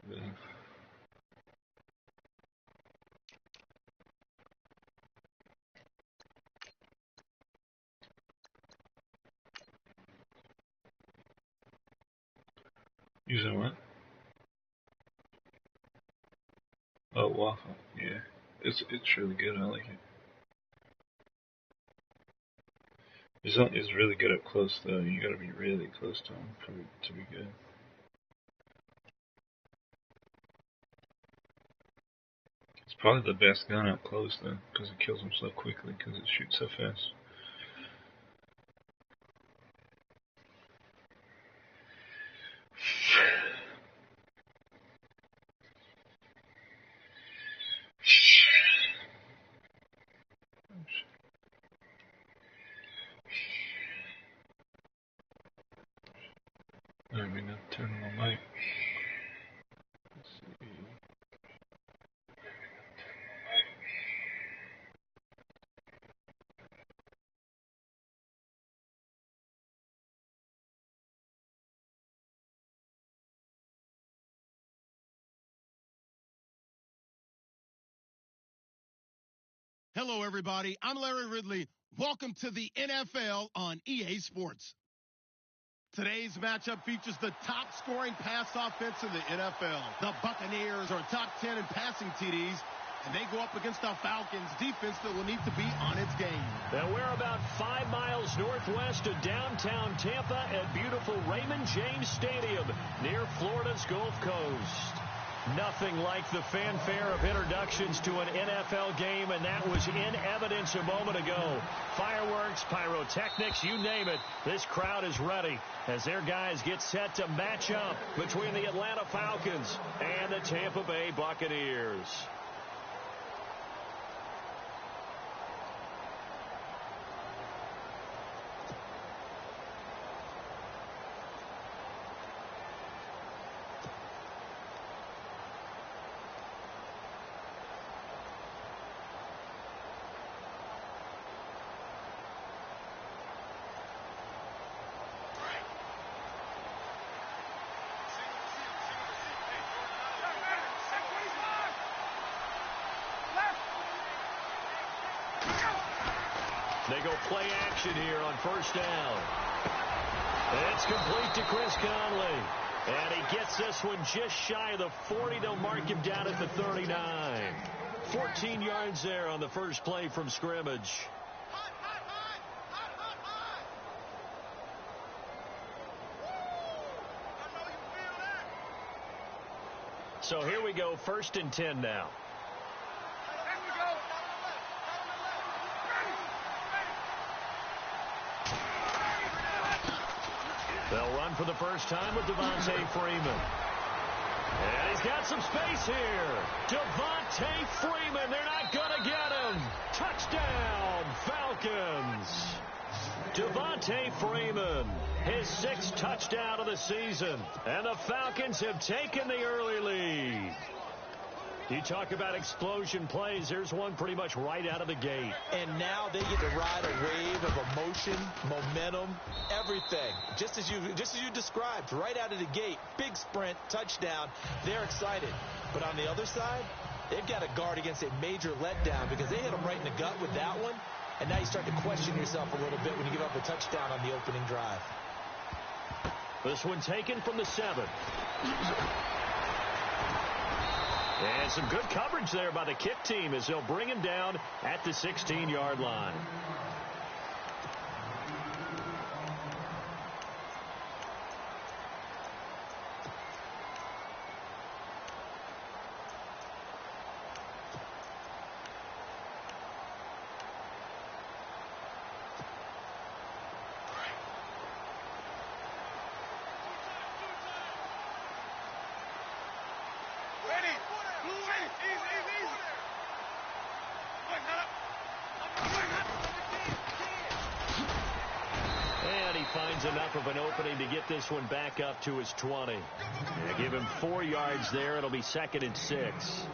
Yeah. Using what? Oh, waffle. Yeah, it's really good. I like it. It's really good up close though. You gotta be really close to him for it to be good. It's probably the best gun up close though, because it kills them so quickly because it shoots so fast. I mean, not turn on my mic. Let's see. Hello, everybody. I'm Larry Ridley. Welcome to the NFL on EA Sports. Today's matchup features the top-scoring pass offense in the NFL. The Buccaneers are top 10 in passing TDs, and they go up against the Falcons defense that will need to be on its game. Now we're about 5 miles northwest of downtown Tampa at beautiful Raymond James Stadium near Florida's Gulf Coast. Nothing like the fanfare of introductions to an NFL game, and that was in evidence a moment ago. Fireworks, pyrotechnics, you name it. This crowd is ready as their guys get set to match up between the Atlanta Falcons and the Tampa Bay Buccaneers. They go play action here on first down. It's complete to Chris Conley. And he gets this one just shy of the 40. They'll mark him down at the 39. 14 yards there on the first play from scrimmage. So here we go, 1st and 10 now. They'll run for the first time with Devontae Freeman. And he's got some space here. Devontae Freeman, they're not going to get him. Touchdown, Falcons. Devontae Freeman, his 6th touchdown of the season. And the Falcons have taken the early lead. You talk about explosion plays. There's one pretty much right out of the gate. And now they get to ride a wave of emotion, momentum, everything. Just as you described, right out of the gate, big sprint, touchdown. They're excited. But on the other side, they've got to guard against a major letdown because they hit them right in the gut with that one. And now you start to question yourself a little bit when you give up a touchdown on the opening drive. This one taken from the 7. And some good coverage there by the kick team as they'll bring him down at the 16-yard line. And he finds enough of an opening to get this one back up to his 20. Give him 4 yards there. It'll be 2nd and 6.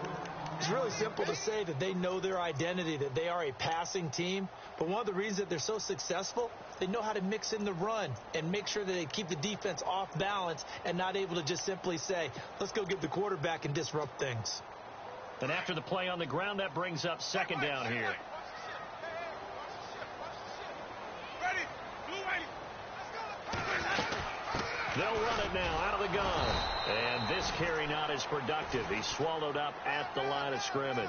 It's really simple to say that they know their identity, that they are a passing team. But one of the reasons that they're so successful, they know how to mix in the run and make sure that they keep the defense off balance and not able to just simply say, let's go get the quarterback and disrupt things. And after the play on the ground, that brings up second down here. They'll run it now out of the gun. And this carry not as productive. He's swallowed up at the line of scrimmage.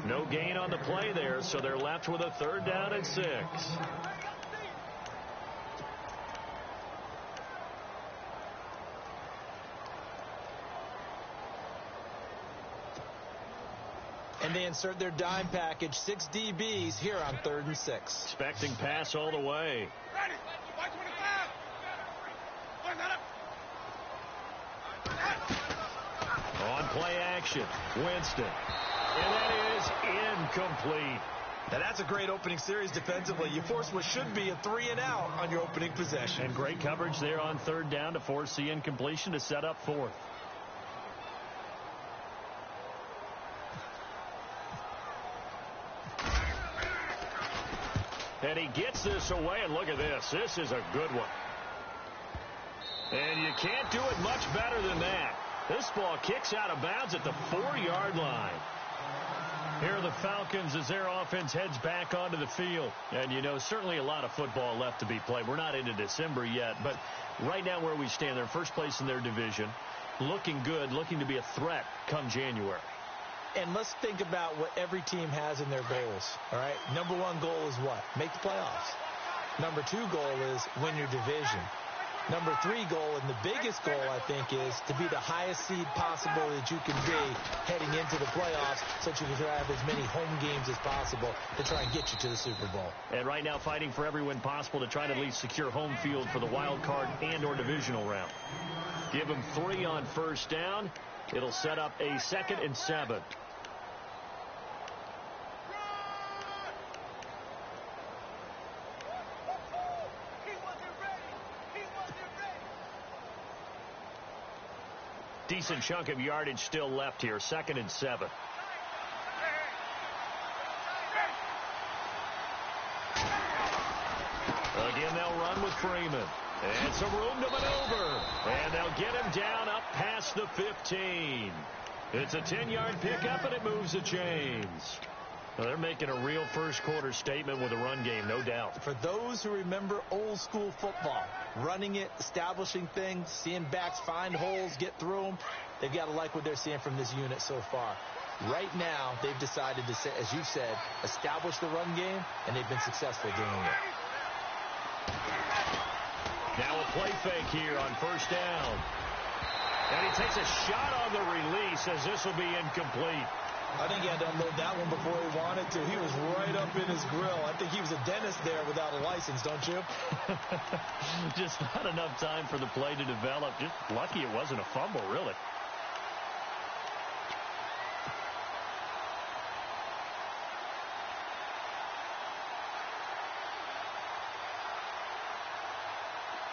No gain on the play there, so they're left with a 3rd down and 6. And they insert their dime package, 6 DBs here on 3rd and 6. Expecting pass all the way. On play action, Winston. And that is incomplete. Now that's a great opening series defensively. You force what should be a 3 and out on your opening possession. And great coverage there on 3rd down to force the incompletion to set up 4th. And he gets this away, and look at this. This is a good one. And you can't do it much better than that. This ball kicks out of bounds at the 4-yard line. Here are the Falcons as their offense heads back onto the field. And, you know, certainly a lot of football left to be played. We're not into December yet, but right now where we stand, they're first place in their division. Looking good, looking to be a threat come January. And let's think about what every team has in their goals, all right? Number 1 goal is what? Make the playoffs. Number 2 goal is win your division. Number 3 goal, and the biggest goal, I think, is to be the highest seed possible that you can be heading into the playoffs so that you can have as many home games as possible to try and get you to the Super Bowl. And right now fighting for every win possible to try to at least secure home field for the wild card and or divisional round. Give them 3 on 1st down. It'll set up a 2nd and 7. Decent chunk of yardage still left here. 2nd and 7. Again, they'll run with Freeman. And some room to maneuver. And they'll get him down up past the 15. It's a 10-yard pickup, and it moves the chains. Well, they're making a real first-quarter statement with a run game, no doubt. For those who remember old-school football, running it, establishing things, seeing backs find holes, get through them, they've got to like what they're seeing from this unit so far. Right now, they've decided to, as you said, establish the run game, and they've been successful doing it. Now a play fake here on 1st down. And he takes a shot on the release as this will be incomplete. I think he had to unload that one before he wanted to. He was right up in his grill. I think he was a dentist there without a license, don't you? Just not enough time for the play to develop. Just lucky it wasn't a fumble, really.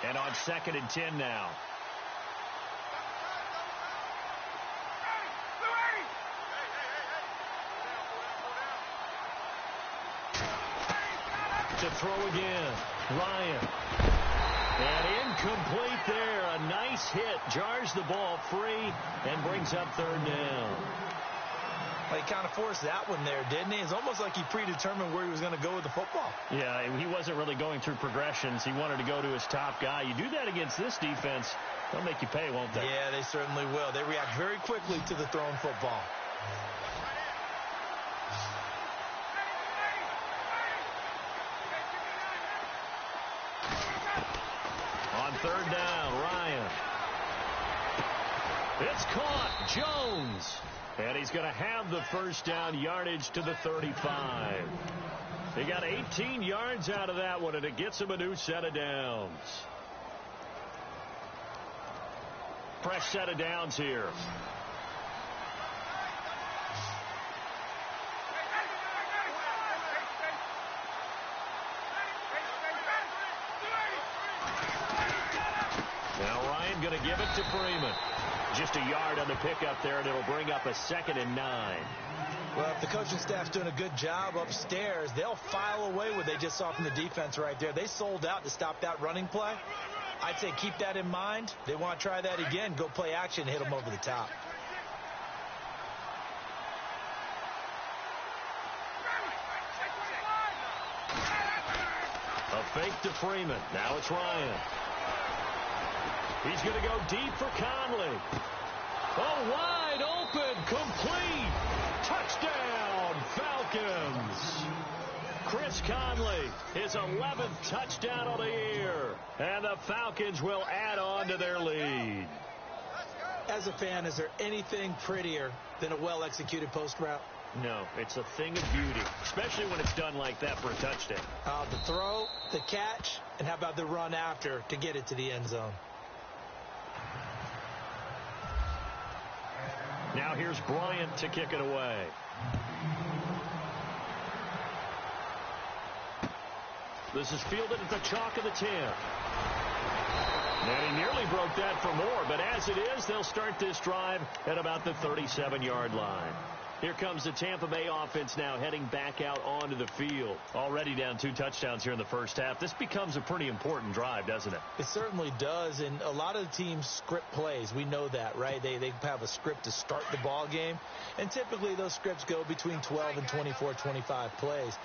And on 2nd and 10 now. To throw again. Ryan. And incomplete there. A nice hit. Jars the ball free and brings up 3rd down. Well, he kind of forced that one there, didn't he? It's almost like he predetermined where he was going to go with the football. Yeah, he wasn't really going through progressions. He wanted to go to his top guy. You do that against this defense, they'll make you pay, won't they? Yeah, they certainly will. They react very quickly to the thrown football. On 3rd down, Ryan. It's caught. Jones. And he's going to have the 1st down yardage to the 35. He got 18 yards out of that one, and it gets him a new set of downs. Fresh set of downs here. Now Ryan going to give it to Freeman. Just a yard on the pickup there, and it'll bring up a 2nd and 9. Well, if the coaching staff's doing a good job upstairs, they'll file away what they just saw from the defense right there. They sold out to stop that running play. I'd say keep that in mind. They want to try that again. Go play action, hit them over the top. A fake to Freeman. Now it's Ryan. He's going to go deep for Conley. Oh, wide open, complete. Touchdown, Falcons. Chris Conley, his 11th touchdown of the year. And the Falcons will add on to their lead. As a fan, is there anything prettier than a well-executed post route? No, it's a thing of beauty, especially when it's done like that for a touchdown. The throw, the catch, and how about the run after to get it to the end zone? Now here's Bryant to kick it away. This is fielded at the chalk of the 10. And he nearly broke that for more, but as it is, they'll start this drive at about the 37-yard line. Here comes the Tampa Bay offense now heading back out onto the field. Already down 2 touchdowns here in the first half. This becomes a pretty important drive, doesn't it? It certainly does, and a lot of the teams script plays. We know that, right? They have a script to start the ball game, and typically those scripts go between 12 and 24, 25 plays.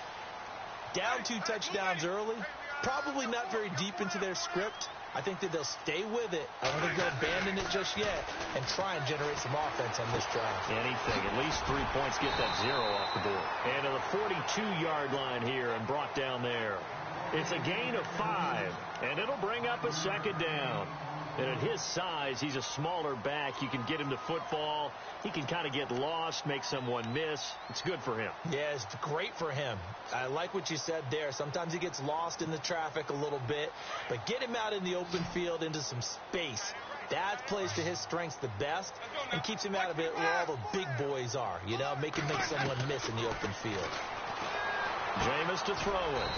Down 2 touchdowns early, probably not very deep into their script. I think that they'll stay with it. I don't think they'll abandon it just yet and try and generate some offense on this drive. Anything. At least 3 points, get that 0 off the board. And to the 42-yard line here and brought down there. It's a gain of 5, and it'll bring up a 2nd down. And at his size, he's a smaller back. You can get him to football. He can kind of get lost, make someone miss. It's good for him. Yeah, it's great for him. I like what you said there. Sometimes he gets lost in the traffic a little bit, but get him out in the open field into some space. That plays to his strengths the best and keeps him out of it where all the big boys are, you know, make someone miss in the open field. Jameis to throw it.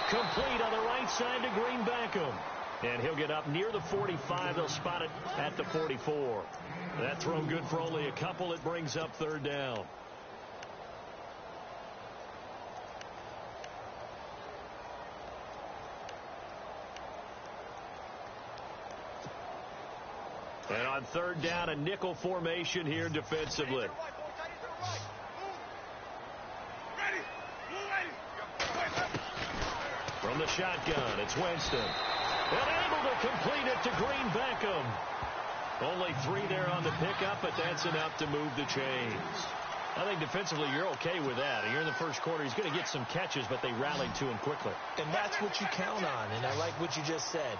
Complete on the right side to Green Beckham. And he'll get up near the 45. They'll spot it at the 44. That throw good for only a couple. It brings up 3rd down. And on 3rd down, a nickel formation here defensively. From the shotgun, it's Winston. And able to complete it to Green Beckham. Only 3 there on the pickup, but that's enough to move the chains. I think defensively you're okay with that. You're in the first quarter. He's going to get some catches, but they rallied to him quickly. And that's what you count on, and I like what you just said.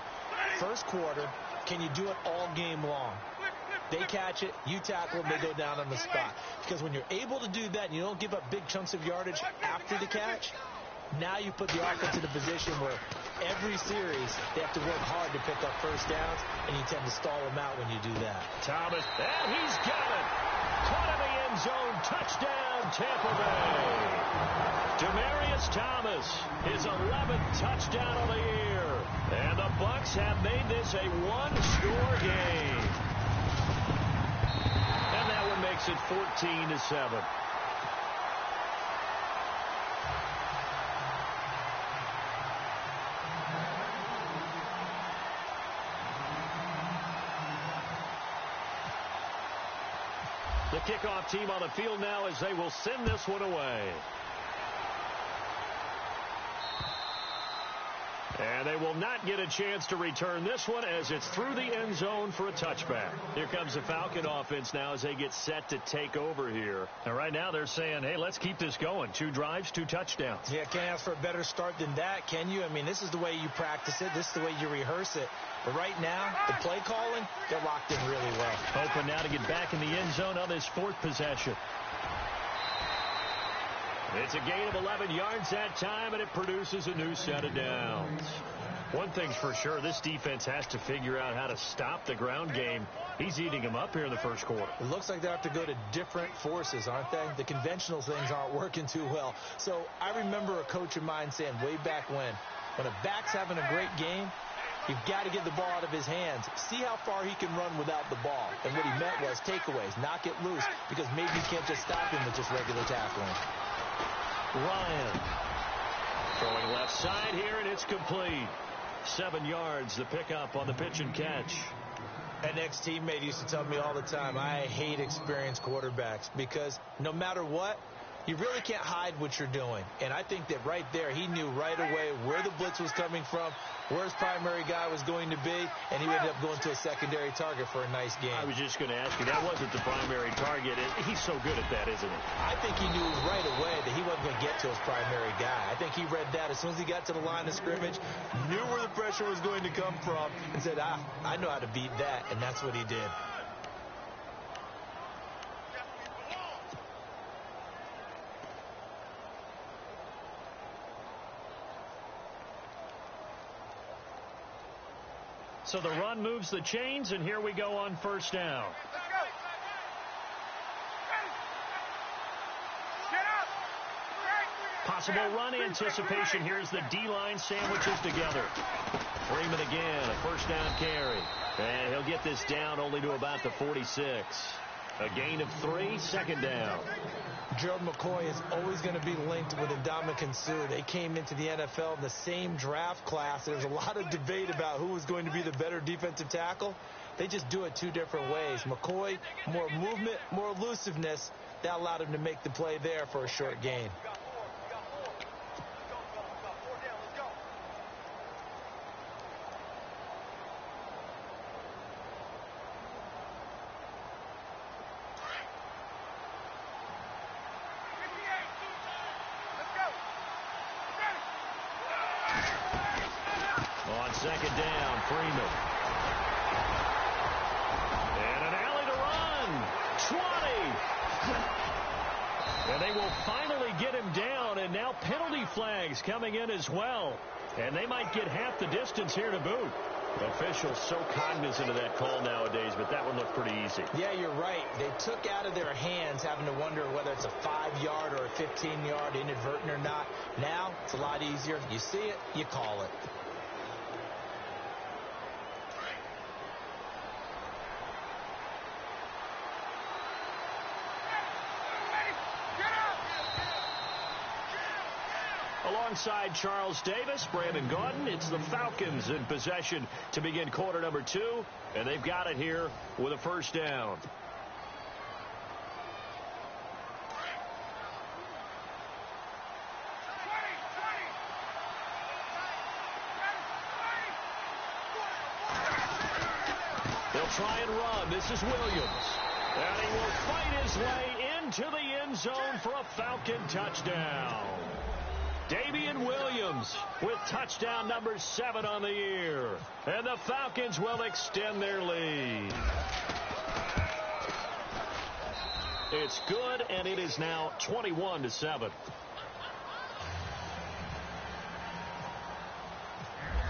First quarter, can you do it all game long? They catch it, you tackle them, they go down on the spot. Because when you're able to do that and you don't give up big chunks of yardage after the catch, now you put the offense in a position where every series they have to work hard to pick up first downs, and you tend to stall them out when you do that. Thomas, and he's got it. Caught in the end zone. Touchdown, Tampa Bay. Demaryius Thomas, his 11th touchdown of the year. And the Bucks have made this a 1-score game. And that one makes it 14-7. The kickoff team on the field now as they will send this one away. And they will not get a chance to return this one as it's through the end zone for a touchback. Here comes the Falcon offense now as they get set to take over here. And right now they're saying, hey, let's keep this going. 2 drives, 2 touchdowns. Yeah, can't ask for a better start than that, can you? I mean, this is the way you practice it. This is the way you rehearse it. But right now, the play calling, they're locked in really well. Hoping now to get back in the end zone on this 4th possession. It's a gain of 11 yards that time, and it produces a new set of downs. One thing's for sure, this defense has to figure out how to stop the ground game. He's eating them up here in the first quarter. It looks like they have to go to different forces, aren't they? The conventional things aren't working too well. So I remember a coach of mine saying way back when a back's having a great game, You've got to get the ball out of his hands. See how far he can run without the ball. And what he meant was takeaways, knock it loose, because maybe you can't just stop him with just regular tackling. Ryan throwing left side here, and it's complete. 7 yards, the pickup on the pitch and catch. An ex-teammate used to tell me all the time, I hate experienced quarterbacks because no matter what, you really can't hide what you're doing. And I think that right there, he knew right away where the blitz was coming from, where his primary guy was going to be, and he ended up going to a secondary target for a nice game. I was just going to ask you, that wasn't the primary target. He's so good at that, isn't he? I think he knew right away that he wasn't going to get to his primary guy. I think he read that as soon as he got to the line of scrimmage, knew where the pressure was going to come from, and said, I know how to beat that, and that's what he did. So the run moves the chains, and here we go on first down. Possible run anticipation. Here's the D-line sandwiches together. Freeman again, a first down carry. And he'll get this down only to about the 46. A gain of 3, second down. Gerald McCoy is always going to be linked with Ndamukong Suh. They came into the NFL in the same draft class. There's a lot of debate about who was going to be the better defensive tackle. They just do it 2 different ways. McCoy, more movement, more elusiveness. That allowed him to make the play there for a short gain. Second down, Freeman. And an alley to run. 20. And they will finally get him down, and now penalty flags coming in as well. And they might get half the distance here to boot. Officials so cognizant of that call nowadays, but that one looked pretty easy. Yeah, you're right. They took out of their hands having to wonder whether it's a 5-yard or a 15-yard inadvertent or not. Now, it's a lot easier. You see it, you call it. Alongside Charles Davis, Brandon Gaudin, it's the Falcons in possession to begin quarter number 2, and they've got it here with a first down. They'll try and run. This is Williams. And he will fight his way into the end zone for a Falcon touchdown. Damian Williams with touchdown number 7 on the year. And the Falcons will extend their lead. It's good, and it is now 21-7.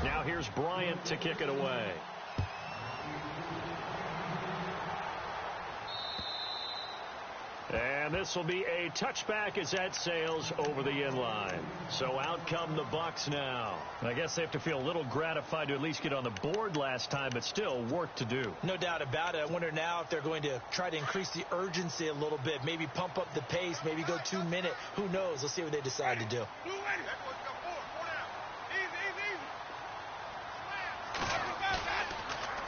Now here's Bryant to kick it away. And this will be a touchback as that sails over the end line. So out come the Bucks now. I guess they have to feel a little gratified to at least get on the board last time, but still work to do. No doubt about it. I wonder now if they're going to try to increase the urgency a little bit, maybe pump up the pace, maybe go 2-minute. Who knows? Let's see what they decide to do.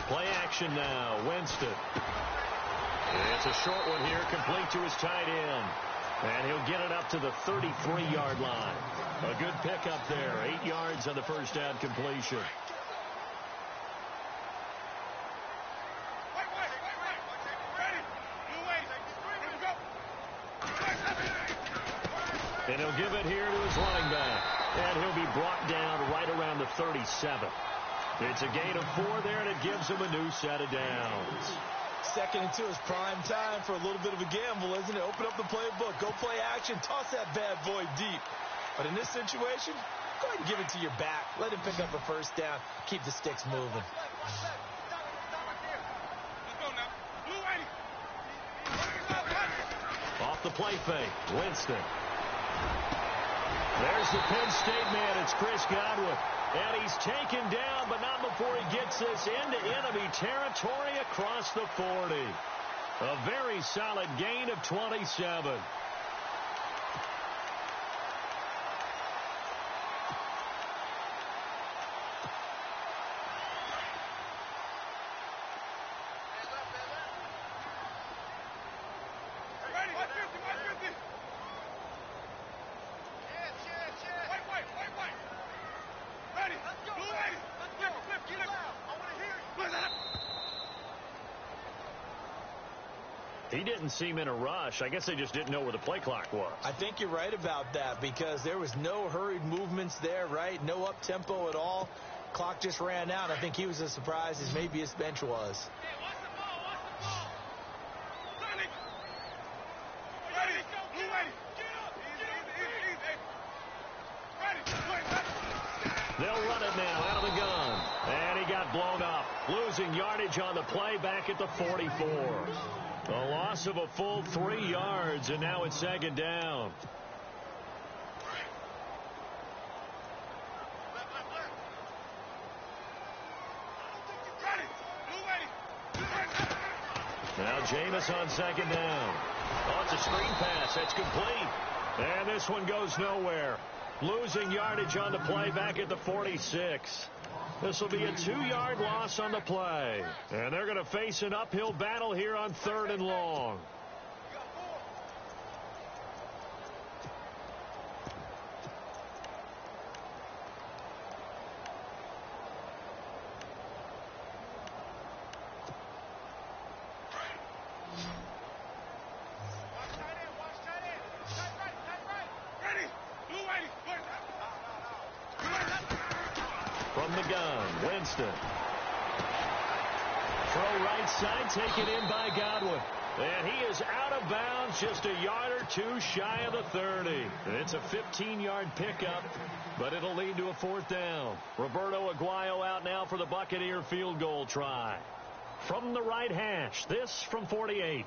Play action now. Winston. It's a short one here, complete to his tight end. And he'll get it up to the 33-yard line. A good pickup there. 8 yards on the first down completion. And he'll give it here to his running back. And he'll be brought down right around the 37. It's a gain of 4 there, and it gives him a new set of downs. 2nd and 2 is prime time for a little bit of a gamble, isn't it? Open up the playbook, go play action, toss that bad boy deep. But in this situation, go ahead and give it to your back. Let him pick up a first down. Keep the sticks moving. Off the play fake, Winston. There's the Penn State man. It's Chris Godwin. And he's taken down, but not before he gets this into enemy territory across the 40. A very solid gain of 27. He didn't seem in a rush. I guess they just didn't know where the play clock was. I think you're right about that because there was no hurried movements there, right? No up-tempo at all. Clock just ran out. I think he was as surprised as maybe his bench was. They'll run it now out of the gun. And he got blown up. Losing yardage on the play back at the 44. A loss of a full 3 yards, and now it's second down. Now Jameis on second down. Oh, it's a screen pass. That's complete. And this one goes nowhere. Losing yardage on the play back at the 46. This will be a 2-yard loss on the play. And they're going to face an uphill battle here on 3rd and long. From the gun, Winston. Throw right side, taken in by Godwin. And he is out of bounds, just a yard or two shy of the 30. It's a 15-yard pickup, but it'll lead to a 4th down. Roberto Aguayo out now for the Buccaneer field goal try. From the right hash, this from 48.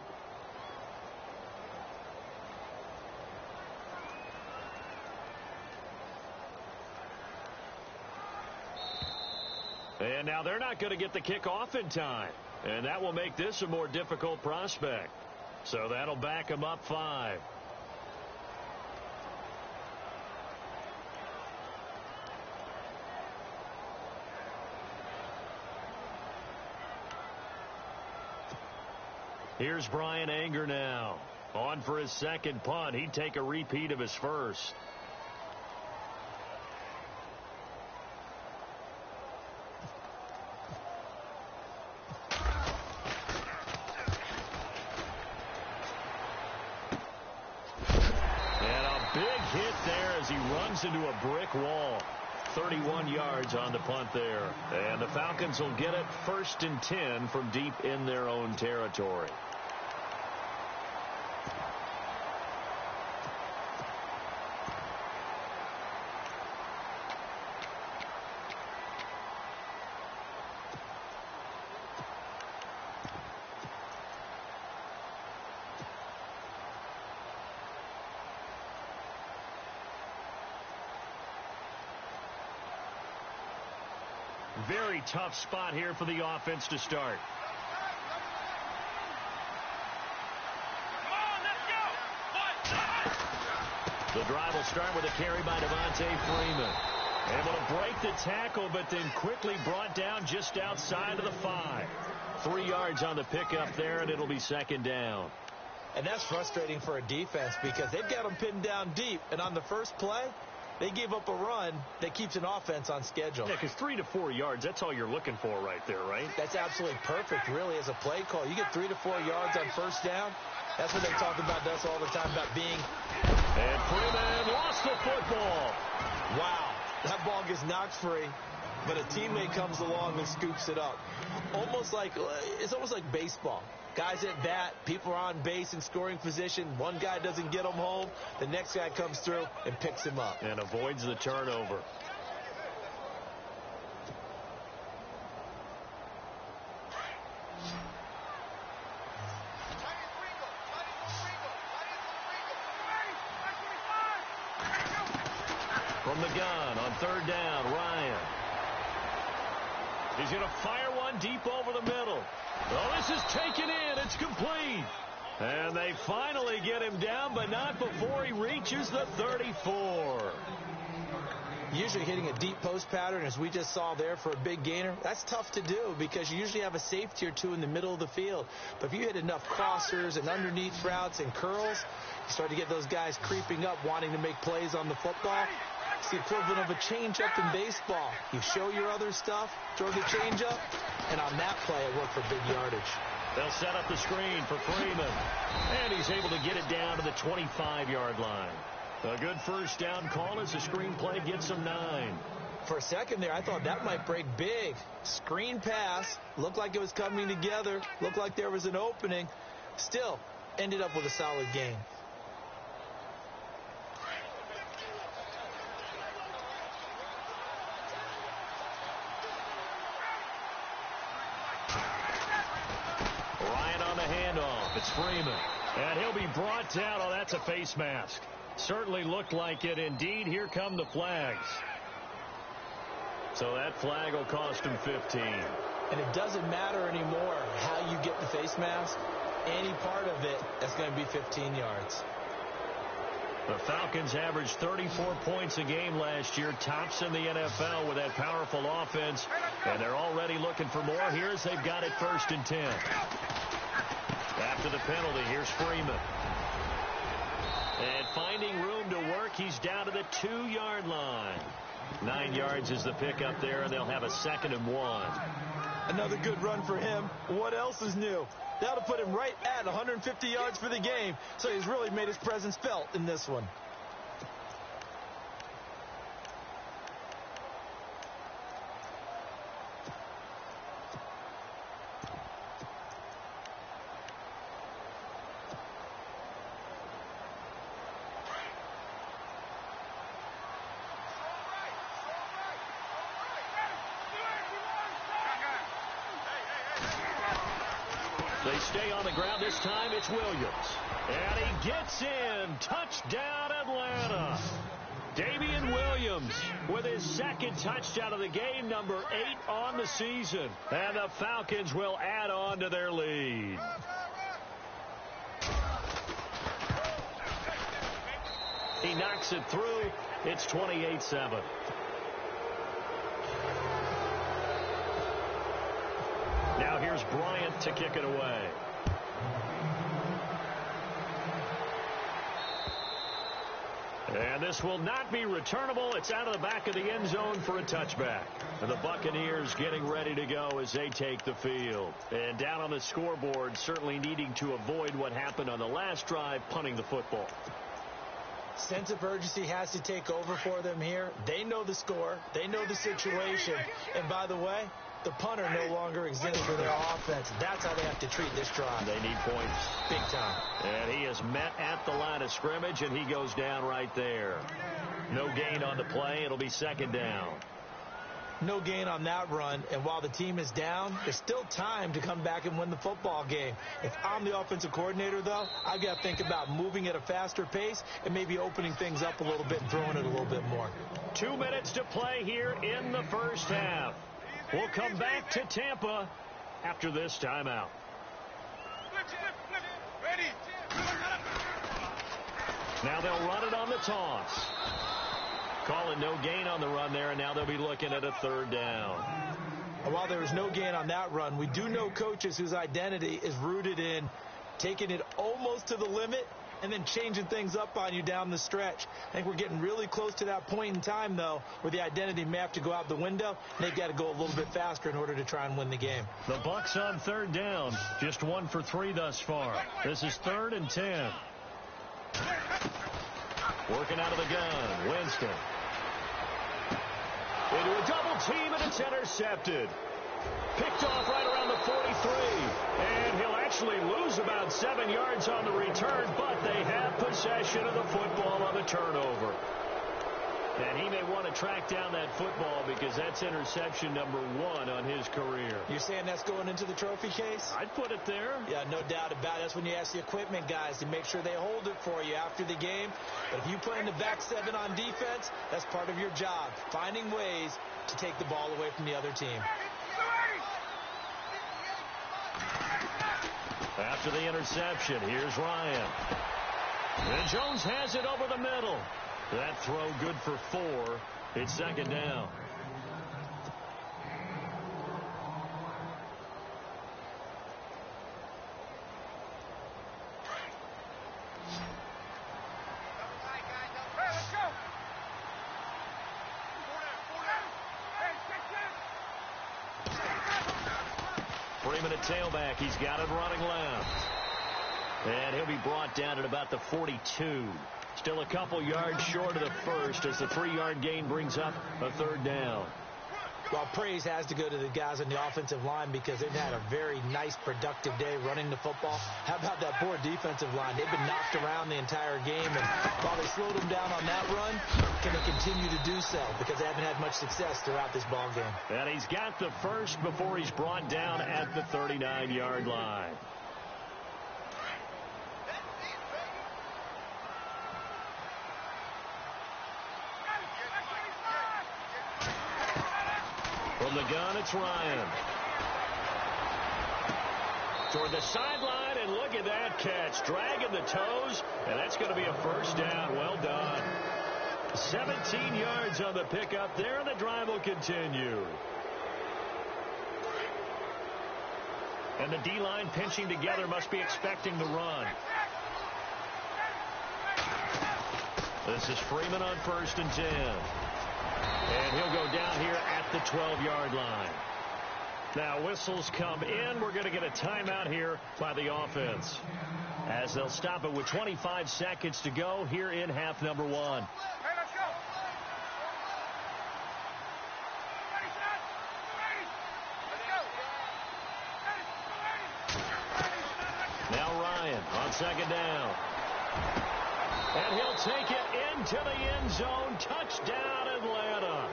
And now they're not going to get the kickoff in time. And that will make this a more difficult prospect. So that'll back them up 5. Here's Brian Anger now. On for his second punt. He'd take a repeat of his first. Hit there as he runs into a brick wall. 31 yards on the punt there. And the Falcons will get it 1st and 10 from deep in their own territory. Very tough spot here for the offense to start. The drive will start with a carry by Devontae Freeman. Able to break the tackle, but then quickly brought down just outside of the 5. 3 yards on the pickup there, and it'll be second down. And that's frustrating for a defense because they've got them pinned down deep. And on the first play, they gave up a run that keeps an offense on schedule. Yeah, because 3 to 4 yards, that's all you're looking for right there, right? That's absolutely perfect, really, as a play call. You get 3 to 4 yards on first down. That's what they talk about us all the time, about being. And Freeman lost the football. Wow, that ball gets knocked free, but a teammate comes along and scoops it up. It's almost like baseball. Guys at bat, people are on base in scoring position. One guy doesn't get him home. The next guy comes through and picks him up. And avoids the turnover. From the gun on third down, Ryan. He's going to fire one deep over the middle. Oh, this is taken in. It's complete. And they finally get him down, but not before he reaches the 34. Usually hitting a deep post pattern, as we just saw there for a big gainer, that's tough to do because you usually have a safety or two in the middle of the field. But if you hit enough crossers and underneath routes and curls, you start to get those guys creeping up, wanting to make plays on the football. It's the equivalent of a changeup in baseball. You show your other stuff, throw the changeup, and on that play, it worked for big yardage. They'll set up the screen for Freeman. And he's able to get it down to the 25-yard line. A good first down call as the screen play gets him 9. For a second there, I thought that might break big. Screen pass. Looked like it was coming together. Looked like there was an opening. Still, ended up with a solid gain. Ryan on the handoff. It's Freeman. And he'll be brought down. Oh, that's a face mask. Certainly looked like it. Indeed, here come the flags. So that flag will cost him 15. And it doesn't matter anymore how you get the face mask. Any part of it, that's going to be 15 yards. The Falcons averaged 34 points a game last year, tops in the NFL with that powerful offense. And they're already looking for more here as they've got it 1st and 10. After the penalty, here's Freeman. And finding room to work, he's down to the 2-yard line. 9 yards is the pickup there, and they'll have a 2nd and 1. Another good run for him. What else is new? That'll put him right at 150 yards for the game, so he's really made his presence felt in this one. They stay on the ground this time. It's Williams. And he gets in. Touchdown, Atlanta. Damian Williams with his 2nd touchdown of the game, number 8 on the season. And the Falcons will add on to their lead. He knocks it through. It's 28-7. Now here's Bryant to kick it away. And this will not be returnable. It's out of the back of the end zone for a touchback. And the Buccaneers getting ready to go as they take the field. And down on the scoreboard, certainly needing to avoid what happened on the last drive, punting the football. Sense of urgency has to take over for them here. They know the score. They know the situation. And by the way, the punter no longer exists for their offense. That's how they have to treat this drive. They need points. Big time. And he is met at the line of scrimmage, and he goes down right there. No gain on the play. It'll be 2nd down. No gain on that run, and while the team is down, there's still time to come back and win the football game. If I'm the offensive coordinator, though, I've got to think about moving at a faster pace and maybe opening things up a little bit and throwing it a little bit more. 2 minutes to play here in the first half. We'll come back to Tampa after this timeout. Now they'll run it on the toss. Calling no gain on the run there, and now they'll be looking at a 3rd down. And while there was no gain on that run, we do know coaches whose identity is rooted in taking it almost to the limit and then changing things up on you down the stretch. I think we're getting really close to that point in time, though, where the identity may have to go out the window, and they've got to go a little bit faster in order to try and win the game. The Bucks on 3rd down, just 1 for 3 thus far. This is 3rd and 10. Working out of the gun, Winston. Into a double team, and it's intercepted. Picked off right around the 43. And he'll actually lose about 7 yards on the return, but they have possession of the football on the turnover. And he may want to track down that football because that's interception number 1 on his career. You're saying that's going into the trophy case? I'd put it there. Yeah, no doubt about it. That's when you ask the equipment guys to make sure they hold it for you after the game. But if you play in the back 7 on defense, that's part of your job, finding ways to take the ball away from the other team. After the interception, here's Ryan. And Jones has it over the middle. That throw good for 4. It's second down. Freeman at tailback. He's got it running left. And he'll be brought down at about the 42. Still a couple yards short of the first as the 3-yard gain brings up a third down. Well, praise has to go to the guys on the offensive line because they've had a very nice, productive day running the football. How about that poor defensive line? They've been knocked around the entire game, and while they slowed them down on that run, can they continue to do so? Because they haven't had much success throughout this ball game. And he's got the first before he's brought down at the 39-yard line. From the gun, it's Ryan. Toward the sideline, and look at that catch. Dragging the toes, and that's going to be a first down. Well done. 17 yards on the pickup there, and the drive will continue. And the D-line pinching together must be expecting the run. This is Freeman on 1st and 10. And he'll go down here at the 12-yard line. Now whistles come in. We're going to get a timeout here by the offense, as they'll stop it with 25 seconds to go here in half number 1. Now Ryan on 2nd down. And he'll take it into the end zone. Touchdown, Atlanta.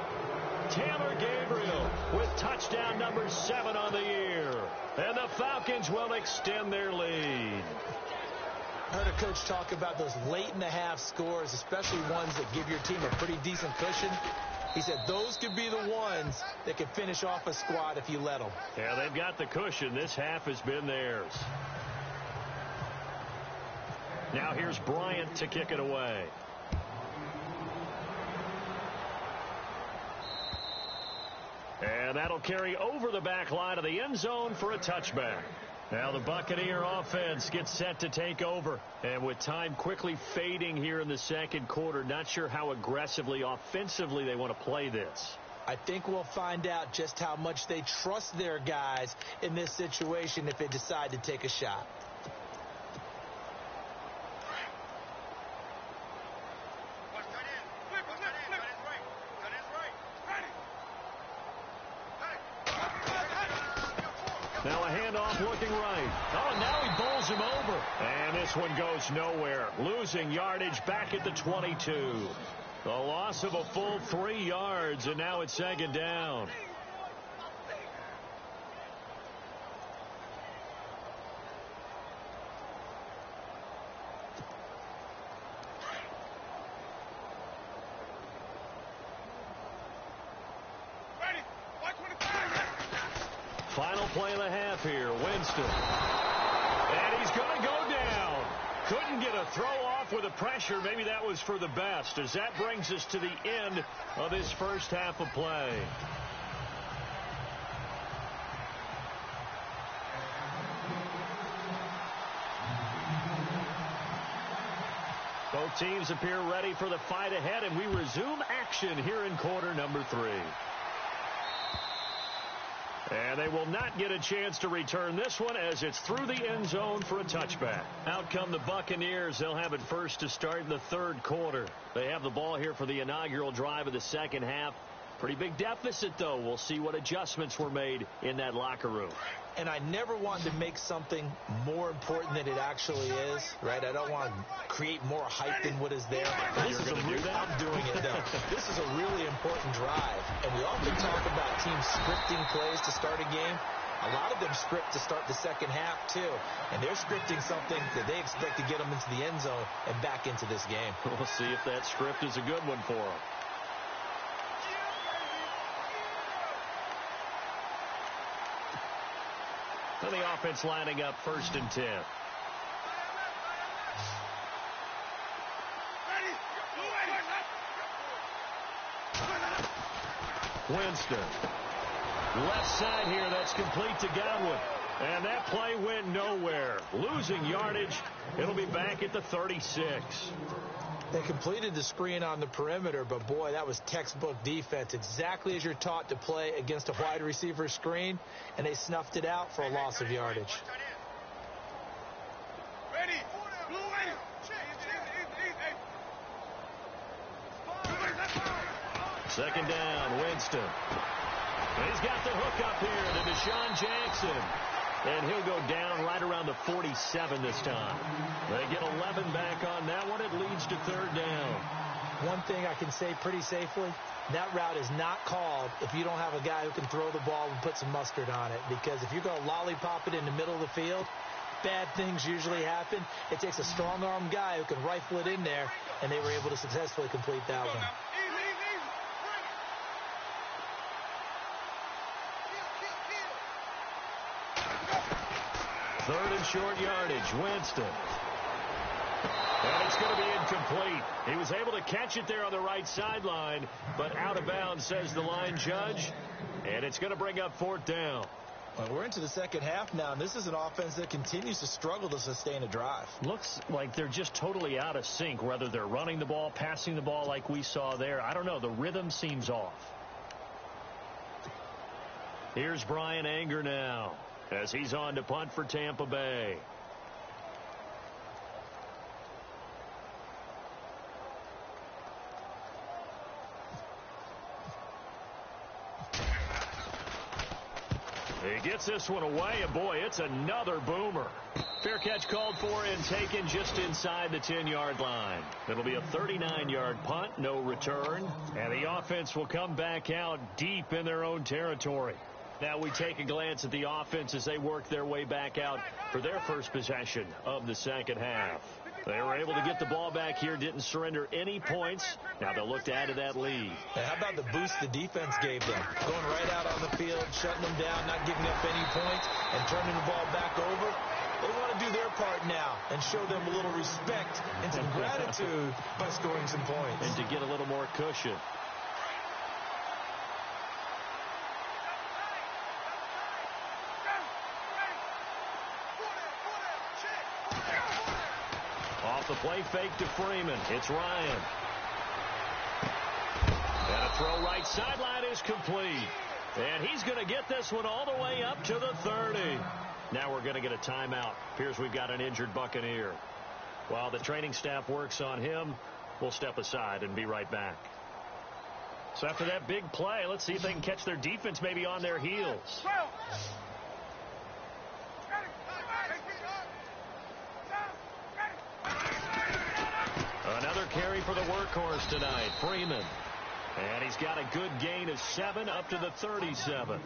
Taylor Gabriel with touchdown number 7 on the year. And the Falcons will extend their lead. I heard a coach talk about those late-in-the-half scores, especially ones that give your team a pretty decent cushion. He said those could be the ones that could finish off a squad if you let them. Yeah, they've got the cushion. This half has been theirs. Now here's Bryant to kick it away. And that'll carry over the back line of the end zone for a touchback. Now the Buccaneer offense gets set to take over. And with time quickly fading here in the second quarter, not sure how aggressively, offensively they want to play this. I think we'll find out just how much they trust their guys in this situation if they decide to take a shot. Now a handoff looking right. Oh, now he bowls him over. And this one goes nowhere. Losing yardage back at the 22. The loss of a full 3 yards, and now it's 2nd down. Final play of the half here. Winston. And he's going to go down. Couldn't get a throw off with the pressure. Maybe that was for the best, as that brings us to the end of this first half of play. Both teams appear ready for the fight ahead, and we resume action here in quarter number 3. And they will not get a chance to return this one, as it's through the end zone for a touchback. Out come the Buccaneers. They'll have it first to start in the third quarter. They have the ball here for the inaugural drive of the second half. Pretty big deficit, though. We'll see what adjustments were made in that locker room. and I never want to make something more important than it actually is, right? I don't want to create more hype than what is there. This is I'm doing it, though. This is a really important drive, and we often talk about teams scripting plays to start a game. A lot of them script to start the second half, too. And they're scripting something that they expect to get them into the end zone and back into this game. We'll see if that script is a good one for them. And the offense lining up 1st and 10. Winston. Left side here, that's complete to Godwin. And that play went nowhere. Losing yardage. It'll be back at the 36. They completed the screen on the perimeter, but boy, that was textbook defense. Exactly as you're taught to play against a wide receiver screen, and they snuffed it out for a loss of yardage. Second down, Winston. He's got the hook up here to Deshaun Jackson. And he'll go down right around the 47 this time. They get 11 back on that one. It leads to 3rd down. One thing I can say pretty safely, that route is not called if you don't have a guy who can throw the ball and put some mustard on it. Because if you're going to lollipop it in the middle of the field, bad things usually happen. It takes a strong-arm guy who can rifle it in there, and they were able to successfully complete that one. Third and short yardage, Winston. And it's going to be incomplete. He was able to catch it there on the right sideline, but out of bounds, says the line judge. And it's going to bring up 4th down. Well, we're into the second half now, and this is an offense that continues to struggle to sustain a drive. Looks like they're just totally out of sync, whether they're running the ball, passing the ball like we saw there. I don't know. The rhythm seems off. Here's Brian Anger now, as he's on to punt for Tampa Bay. He gets this one away, and boy, it's another boomer. Fair catch called for and taken just inside the 10-yard line. It'll be a 39-yard punt, no return, and the offense will come back out deep in their own territory. Now we take a glance at the offense as they work their way back out for their first possession of the second half. They were able to get the ball back here, didn't surrender any points. Now they'll look to add to that lead. Now, how about the boost the defense gave them? Going right out on the field, shutting them down, not giving up any points, and turning the ball back over. They want to do their part now and show them a little respect and some gratitude by scoring some points. And to get a little more cushion. Off the play fake to Freeman. It's Ryan. And a throw right sideline is complete. And he's going to get this one all the way up to the 30. Now we're going to get a timeout. Appears we've got an injured Buccaneer. While the training staff works on him, we'll step aside and be right back. So after that big play, let's see if they can catch their defense maybe on their heels. Another carry for the workhorse tonight, Freeman. And he's got a good gain of 7 up to the 37.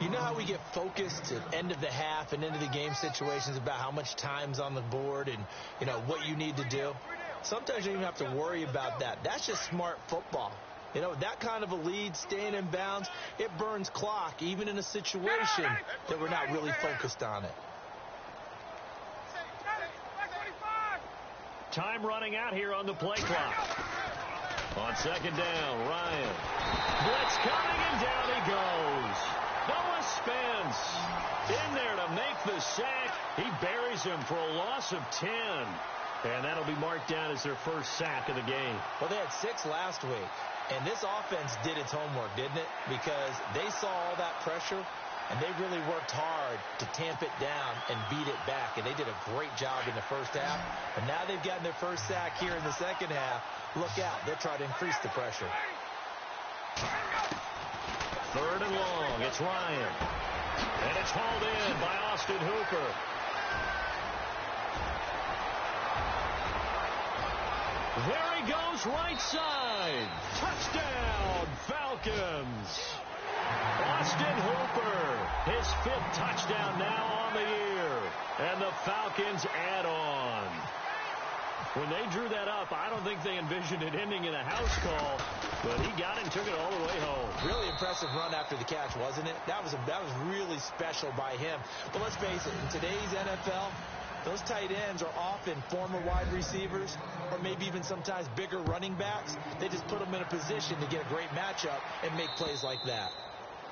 You know how we get focused at end of the half and into the game situations about how much time's on the board and, you know, what you need to do? Sometimes you don't even have to worry about that. That's just smart football. You know, that kind of a lead, staying in bounds, it burns clock, even in a situation that we're not really focused on it. Time running out here on the play clock. On second down, Ryan. Blitz coming, and down he goes. Noah Spence in there to make the sack. He buries him for a loss of 10. And that'll be marked down as their first sack of the game. Well, they had 6 last week. And this offense did its homework, didn't it? Because they saw all that pressure, and they really worked hard to tamp it down and beat it back. And they did a great job in the first half. And now they've gotten their first sack here in the second half. Look out. They'll try to increase the pressure. Third and long. It's Ryan. And it's hauled in by Austin Hooper. There he goes, right side. Touchdown, Falcons. Austin Hooper, his 5th touchdown now on the year. And the Falcons add on. When they drew that up, I don't think they envisioned it ending in a house call, but he got it and took it all the way home. Really impressive run after the catch, wasn't it? That was really special by him. But let's face it, in today's NFL, those tight ends are often former wide receivers or maybe even sometimes bigger running backs. They just put them in a position to get a great matchup and make plays like that.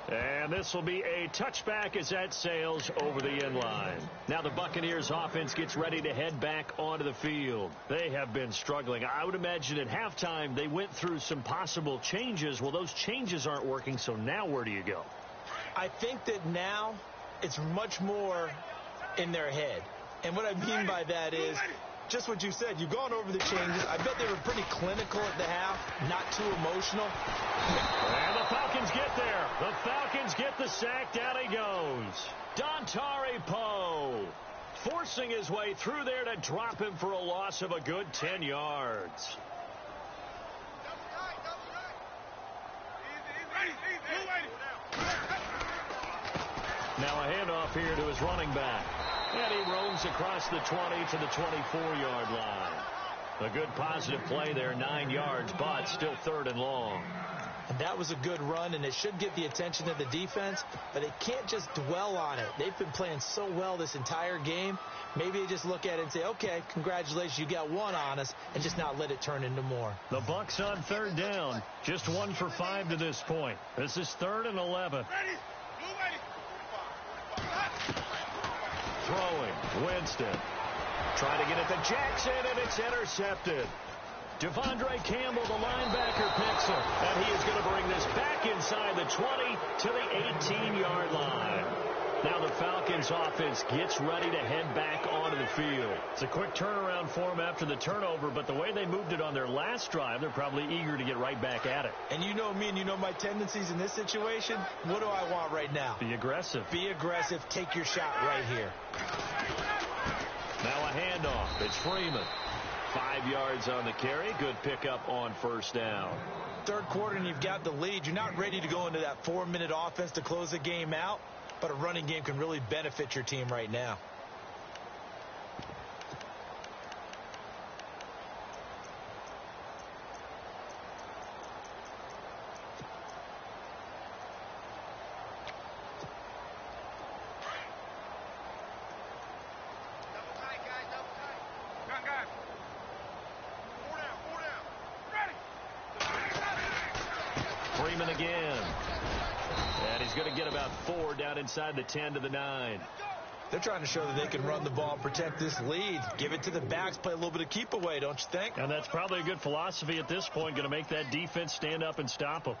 And this will be a touchback as that sails over the end line. Now the Buccaneers offense gets ready to head back onto the field. They have been struggling. I would imagine at halftime they went through some possible changes. Well, those changes aren't working, so now where do you go? I think that now it's much more in their head. And what I mean by that is just what you said. You've gone over the changes. I bet they were pretty clinical at the half, not too emotional. And the Falcons get there. The Falcons get the sack. Down he goes. Dontari Poe forcing his way through there to drop him for a loss of a good 10 yards. Now a handoff here to his running back. And he roams across the 20 to the 24-yard line. A good positive play there, 9 yards, but still 3rd and long. And that was a good run, and it should get the attention of the defense, but they can't just dwell on it. They've been playing so well this entire game. Maybe they just look at it and say, okay, congratulations, you got one on us, and just not let it turn into more. The Bucks on 3rd down, just 1 for 5 to this point. This is 3rd and 11. Throwing, Winston. Trying to get it to Jackson, and it's intercepted. Devondre Campbell, the linebacker, picks him. And he is going to bring this back inside the 20 to the 18-yard line. Now the Falcons offense gets ready to head back onto the field. It's a quick turnaround for them after the turnover, but the way they moved it on their last drive, they're probably eager to get right back at it. And you know me and you know my tendencies in this situation. What do I want right now? Be aggressive. Be aggressive. Take your shot right here. Now a handoff. It's Freeman. 5 yards on the carry. Good pickup on 1st down. 3rd quarter and you've got the lead. You're not ready to go into that 4-minute offense to close the game out, but a running game can really benefit your team right now. Freeman again. And he's going to get about 4 down inside the 10 to the 9. They're trying to show that they can run the ball, protect this lead, give it to the backs, play a little bit of keep away, don't you think? And that's probably a good philosophy at this point, going to make that defense stand up and stop them.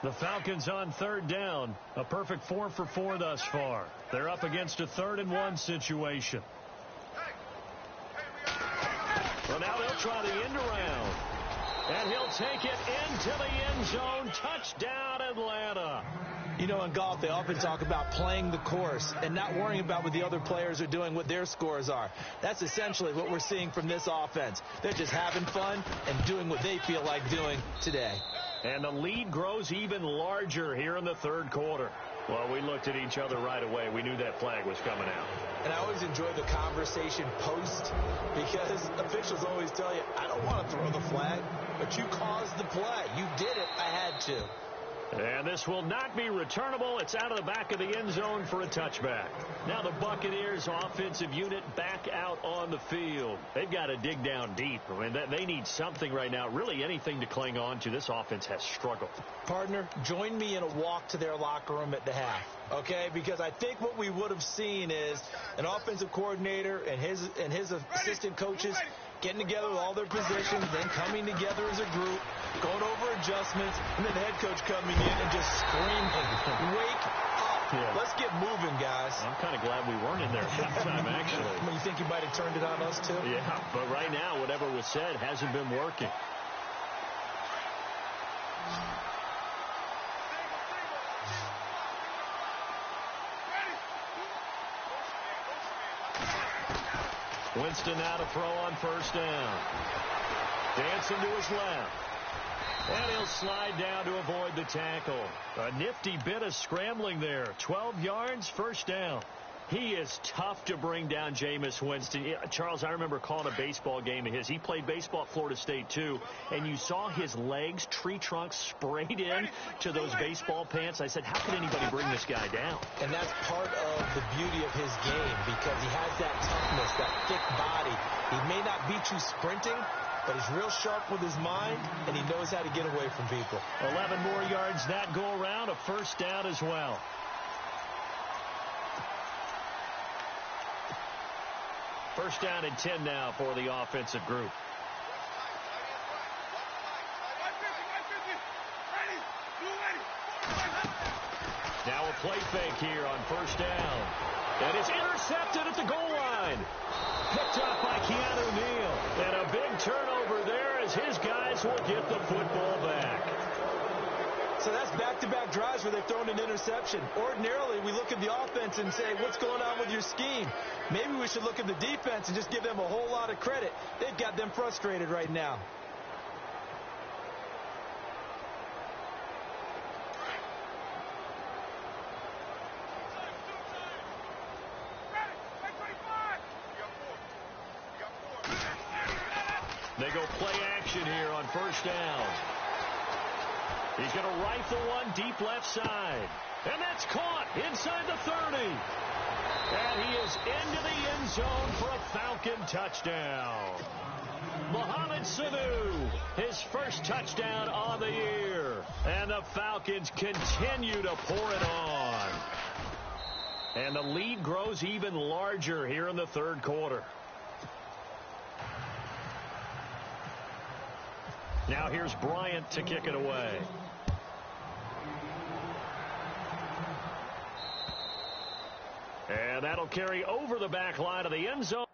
The Falcons on 3rd down. A perfect 4 for 4 thus far. They're up against a 3rd and 1 situation. Well, now they'll try the end around. And he'll take it into the end zone. Touchdown, Atlanta. You know, in golf, they often talk about playing the course and not worrying about what the other players are doing, what their scores are. That's essentially what we're seeing from this offense. They're just having fun and doing what they feel like doing today. And the lead grows even larger here in the 3rd quarter. Well, we looked at each other right away. We knew that flag was coming out. And I always enjoy the conversation post because officials always tell you, I don't want to throw the flag, but you caused the play. You did it. I had to. And this will not be returnable. It's out of the back of the end zone for a touchback. Now the Buccaneers offensive unit back out on the field. They've got to dig down deep. I mean, they need something right now, really anything to cling on to. This offense has struggled. Partner, join me in a walk to their locker room at the half, okay? Because I think what we would have seen is an offensive coordinator and his assistant coaches getting together with all their positions, then coming together as a group, going over adjustments, and then the head coach coming in and just screaming, wake up. Yeah. Let's get moving, guys. I'm kind of glad we weren't in there at halftime, actually. You think you might have turned it on us, too? Yeah, but right now, whatever was said hasn't been working. Winston now to throw on first down. Dancing to his left. And he'll slide down to avoid the tackle. A nifty bit of scrambling there. 12 yards, first down. He is tough to bring down, Jameis Winston. Charles, I remember calling a baseball game of his. He played baseball at Florida State, too. And you saw his legs, tree trunks sprayed in to those baseball pants. I said, how could anybody bring this guy down? And that's part of the beauty of his game because he has that toughness, that thick body. He may not beat you sprinting, but he's real sharp with his mind, and he knows how to get away from people. 11 more yards that go around, a first down as well. First down and 10 now for the offensive group. Now a play fake here on first down. And it's intercepted at the goal line. Picked up by Keanu Neal. And a big turnover there as his guys will get the football back. So that's back-to-back drives where they've thrown an interception. Ordinarily, we look at the offense and say, what's going on with your scheme? Maybe we should look at the defense and just give them a whole lot of credit. They've got them frustrated right now. They go play action here on first down. He's going to rifle one deep left side. And that's caught inside the 30. And he is into the end zone for a Falcon touchdown. Mohamed Sanu, his first touchdown on the year. And the Falcons continue to pour it on. And the lead grows even larger here in the third quarter. Now here's Bryant to kick it away. And that'll carry over the back line of the end zone.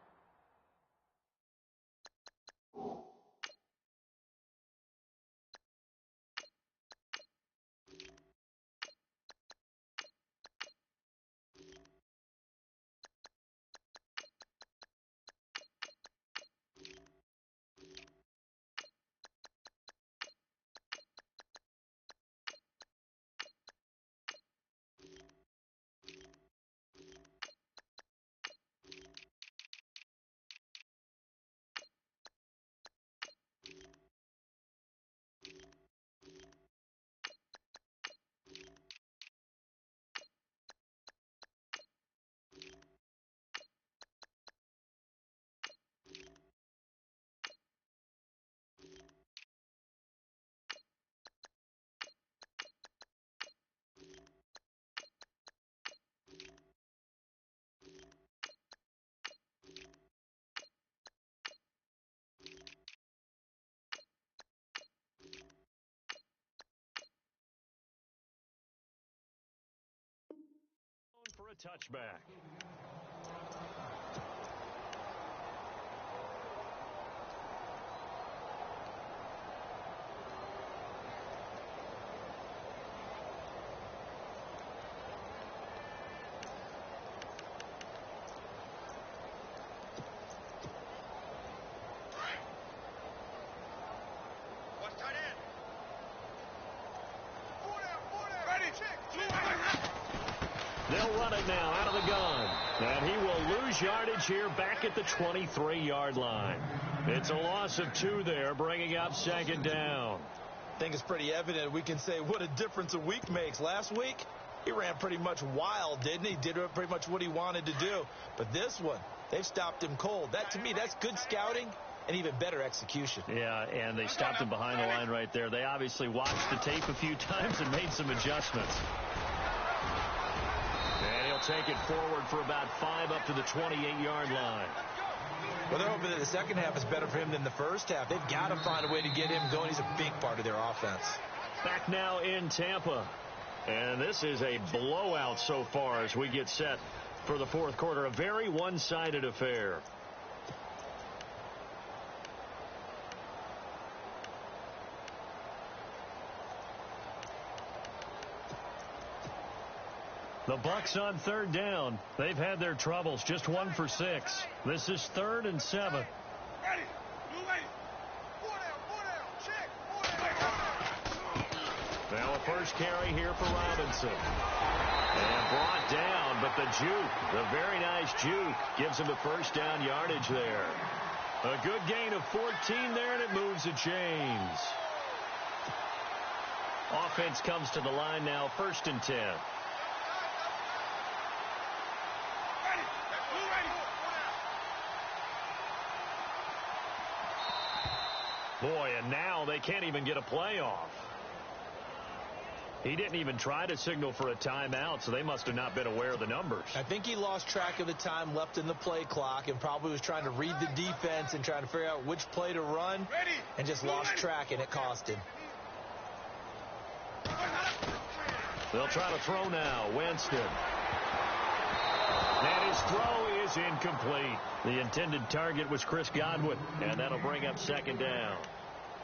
For a touchback. They'll run it now out of the gun. And he will lose yardage here back at the 23-yard line. It's a loss of 2 there, bringing up second down. I think it's pretty evident. We can say what a difference a week makes. Last week, he ran pretty much wild, didn't he? Did pretty much what he wanted to do. But this one, they've stopped him cold. That, to me, that's good scouting and even better execution. Yeah, and they stopped him behind the line right there. They obviously watched the tape a few times and made some adjustments. And he'll take it forward for about 5 up to the 28-yard line. Well, they're hoping that the second half is better for him than the first half. They've got to find a way to get him going. He's a big part of their offense. Back now in Tampa. And this is a blowout so far as we get set for the fourth quarter. A very one-sided affair. The Bucks on third down. They've had their troubles. Just 1 for 6. This is 3rd and 7. Now a first carry here for Robinson. And brought down, but the juke, the very nice juke, gives him the first down yardage there. A good gain of 14 there, and it moves the chains. Offense comes to the line now, 1st and 10. Boy, and now they can't even get a play off. He didn't even try to signal for a timeout, so they must have not been aware of the numbers. I think he lost track of the time left in the play clock and probably was trying to read the defense and trying to figure out which play to run and just lost track, and it cost him. They'll try to throw now. Winston. And his throw is incomplete. The intended target was Chris Godwin, and that'll bring up 2nd down.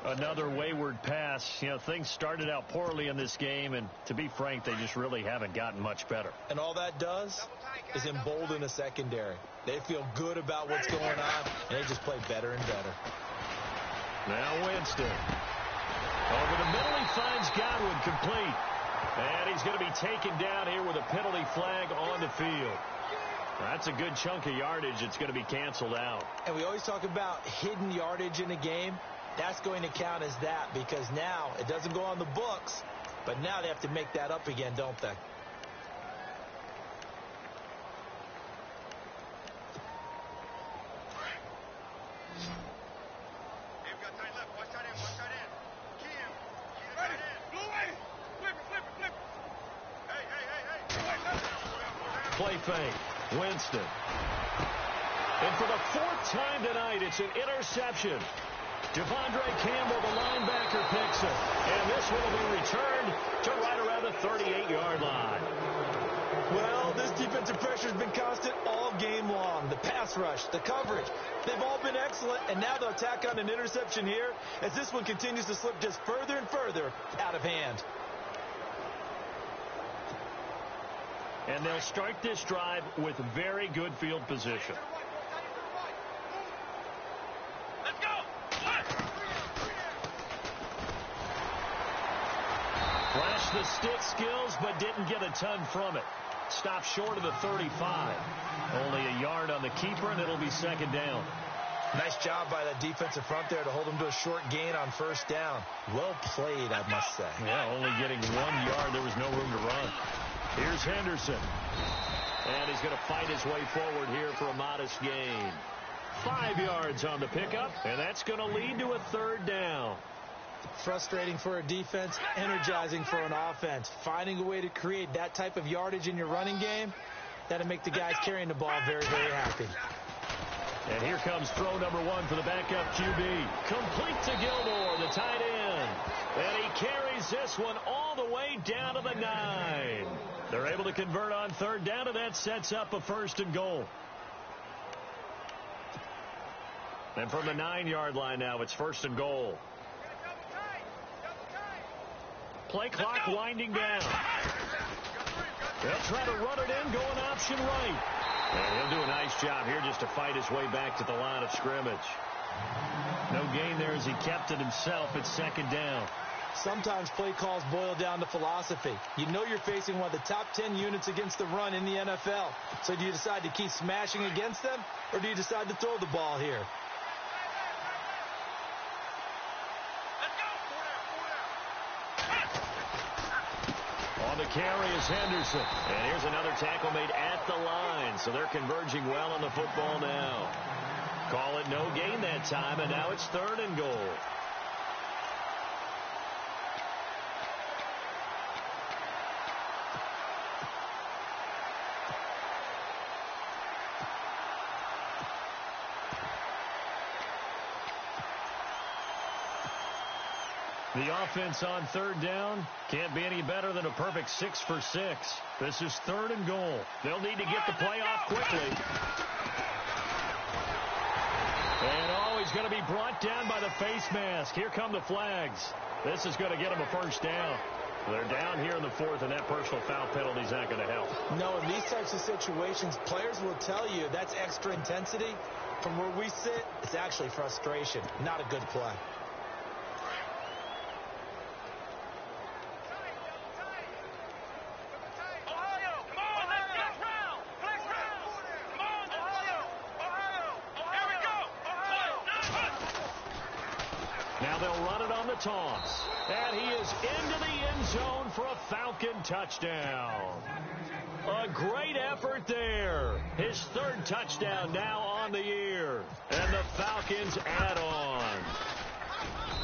Another wayward pass. You know, things started out poorly in this game, and to be frank, they just really haven't gotten much better. And all that does is embolden a secondary. They feel good about what's going on, and they just play better and better. Now Winston. Over the middle, he finds Godwin complete. And he's going to be taken down here with a penalty flag on the field. That's a good chunk of yardage. It's going to be canceled out. And we always talk about hidden yardage in a game. That's going to count as that because now it doesn't go on the books, but now they have to make that up again, don't they? Play fake. Winston. And for the 4th time tonight, it's an interception. Devondre Campbell, the linebacker, picks it. And this one will be returned to right around the 38-yard line. Well, this defensive pressure has been constant all game long. The pass rush, the coverage, they've all been excellent. And now they'll tack on an interception here as this one continues to slip just further and further out of hand. And they'll start this drive with very good field position. Flashed the stick skills, but didn't get a ton from it. Stopped short of the 35. Only a yard on the keeper, and it'll be 2nd down. Nice job by that defensive front there to hold him to a short gain on 1st down. Well played, I must say. Yeah, only getting 1 yard. There was no room to run. Here's Henderson. And he's going to fight his way forward here for a modest gain. 5 yards on the pickup, and that's going to lead to a 3rd down. Frustrating for a defense, energizing for an offense. Finding a way to create that type of yardage in your running game, that'll make the guys carrying the ball very, very happy. And here comes throw number 1 for the backup QB. Complete to Gilmore, the tight end. And he carries this one all the way down to the 9. They're able to convert on 3rd down, and that sets up a 1st and goal. And from the 9-yard line now, it's 1st and goal. Play clock winding down. They'll try to run it in, going option right. And he'll do a nice job here just to fight his way back to the line of scrimmage. No gain there as he kept it himself. It's 2nd down. Sometimes play calls boil down to philosophy. You know you're facing one of the top 10 units against the run in the NFL. So do you decide to keep smashing against them, or do you decide to throw the ball here? On the carry is Henderson. And here's another tackle made at the line. So they're converging well on the football now. Call it no gain that time, and now it's 3rd and goal. The offense on third down can't be any better than a perfect 6 for 6. This is 3rd and goal. They'll need to get the play off quickly. And he's going to be brought down by the face mask. Here come the flags. This is going to get him a first down. They're down here in the 4th, and that personal foul penalty is not going to help. No, in these types of situations, players will tell you that's extra intensity. From where we sit, it's actually frustration. Not a good play. Now they'll run it on the toss. And he is into the end zone for a Falcon touchdown. A great effort there. His 3rd touchdown now on the year. And the Falcons add on.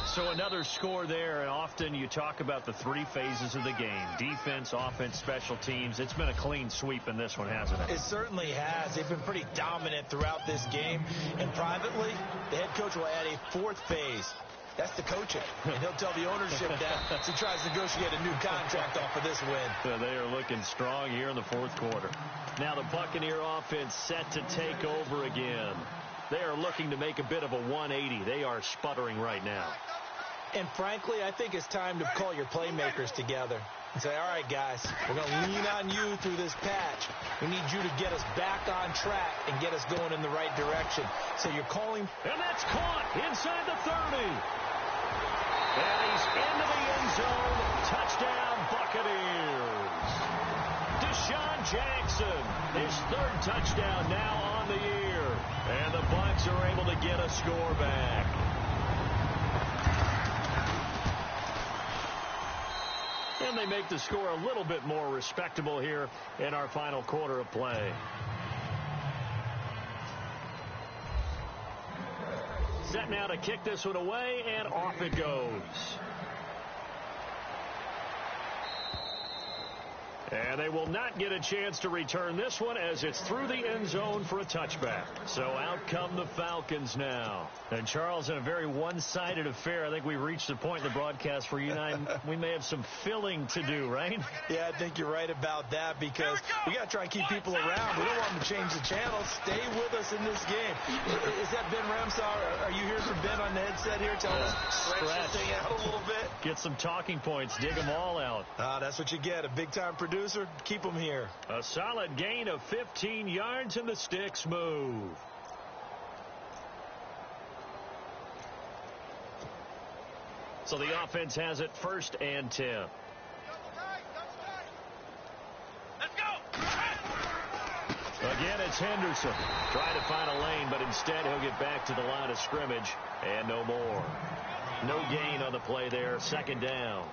So another score there, and often you talk about the 3 phases of the game. Defense, offense, special teams. It's been a clean sweep in this one, hasn't it? It certainly has. They've been pretty dominant throughout this game. And privately, the head coach will add a 4th phase. That's the coaching. And he'll tell the ownership that as he tries to negotiate a new contract off of this win. So they are looking strong here in the 4th quarter. Now the Buccaneer offense set to take over again. They are looking to make a bit of a 180. They are sputtering right now. And frankly, I think it's time to call your playmakers together and say, all right, guys, we're going to lean on you through this patch. We need you to get us back on track and get us going in the right direction. So you're calling. And that's caught inside the 30. And he's into the end zone. Touchdown, Buccaneers. Deshaun Jackson, his 3rd touchdown now on the year. And the Bucks are able to get a score back. And they make the score a little bit more respectable here in our final quarter of play. Set now to kick this one away, and off it goes. And they will not get a chance to return this one as it's through the end zone for a touchback. So out come the Falcons now. And Charles, in a very one-sided affair, I think we reached the point in the broadcast where you and I, we may have some filling to do, right? Yeah, I think you're right about that because we got to try and keep people around. We don't want them to change the channel. Stay with us in this game. Is that Ben Ramsar? Are you hearing from Ben on the headset here? Tell us stretch this thing out a little bit. Get some talking points. Dig them all out. That's what you get. A big-time producer. Keep them here. A solid gain of 15 yards, and the sticks move. So the offense has it 1st and 10. Let's go. Again, it's Henderson. Trying to find a lane, but instead he'll get back to the line of scrimmage, and no more. No gain on the play there. 2nd down.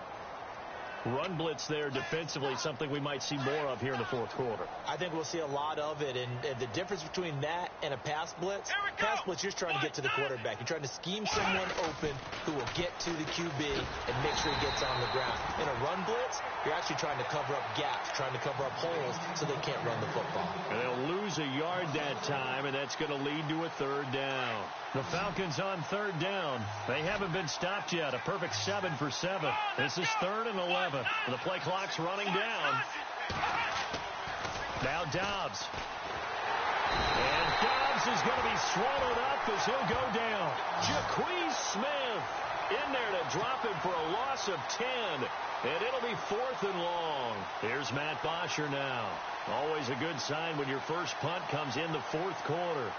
Run blitz there defensively, something we might see more of here in the 4th quarter. I think we'll see a lot of it, and the difference between that and a pass blitz, you're just trying to get to the quarterback. You're trying to scheme someone open who will get to the QB and make sure he gets on the ground. In a run blitz, you're actually trying to cover up gaps, trying to cover up holes so they can't run the football. And they'll lose a yard that time, and that's going to lead to a 3rd down. The Falcons on 3rd down. They haven't been stopped yet. A perfect 7 for 7. This is 3rd and 11. The play clock's running down. Now Dobbs. And Dobbs is going to be swallowed up as he'll go down. Jaquez Smith in there to drop him for a loss of 10. And it'll be 4th and long. Here's Matt Bosher now. Always a good sign when your first punt comes in the 4th quarter.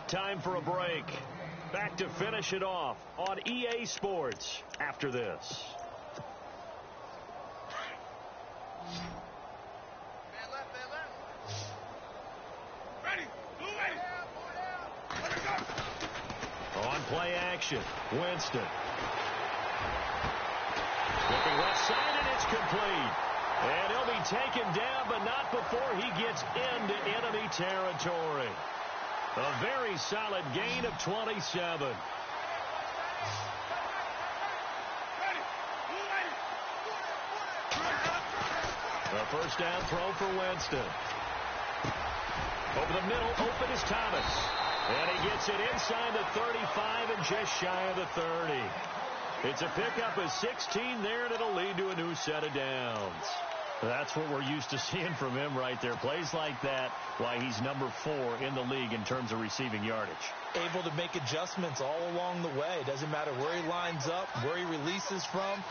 Time for a break. Back to finish it off on EA Sports after this. On play action, Winston. Looking left side, and it's complete. And he'll be taken down, but not before he gets into enemy territory. A very solid gain of 27. A first down throw for Winston. Over the middle, open is Thomas. And he gets it inside the 35 and just shy of the 30. It's a pickup of 16 there, and it'll lead to a new set of downs. That's what we're used to seeing from him right there. Plays like that, why he's number 4 in the league in terms of receiving yardage. Able to make adjustments all along the way. Doesn't matter where he lines up, where he releases from.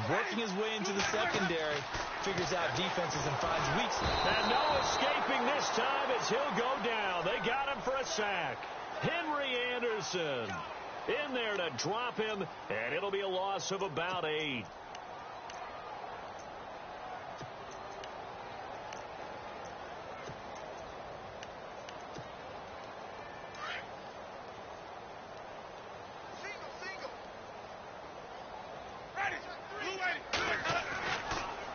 Working his way into the secondary. Figures out defenses and finds weak spots. And no escaping this time as he'll go down. They got him for a sack. Henry Anderson in there to drop him, and it'll be a loss of about 8.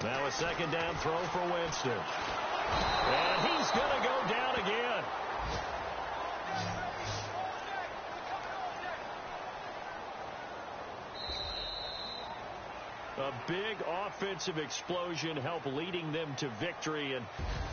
Now a second down throw for Winston. And he's going to go down again. A big offensive explosion helped leading them to victory. And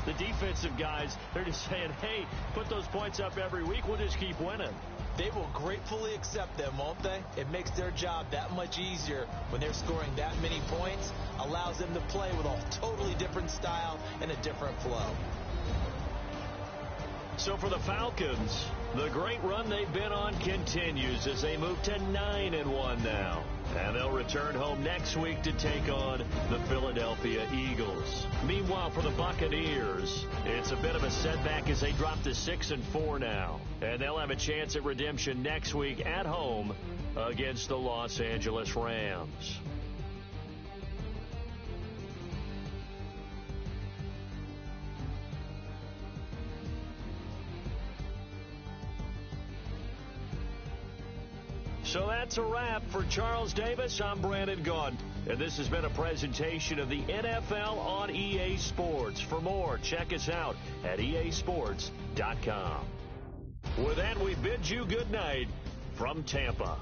the defensive guys, they're just saying, hey, put those points up every week. We'll just keep winning. They will gratefully accept them, won't they? It makes their job that much easier when they're scoring that many points. Allows them to play with a totally different style and a different flow. So for the Falcons, the great run they've been on continues as they move to 9-1 now. And they'll return home next week to take on the Philadelphia Eagles. Meanwhile, for the Buccaneers, it's a bit of a setback as they drop to 6-4 now. And they'll have a chance at redemption next week at home against the Los Angeles Rams. So that's a wrap. For Charles Davis, I'm Brandon Gaudin. And this has been a presentation of the NFL on EA Sports. For more, check us out at easports.com. With that, we bid you good night from Tampa.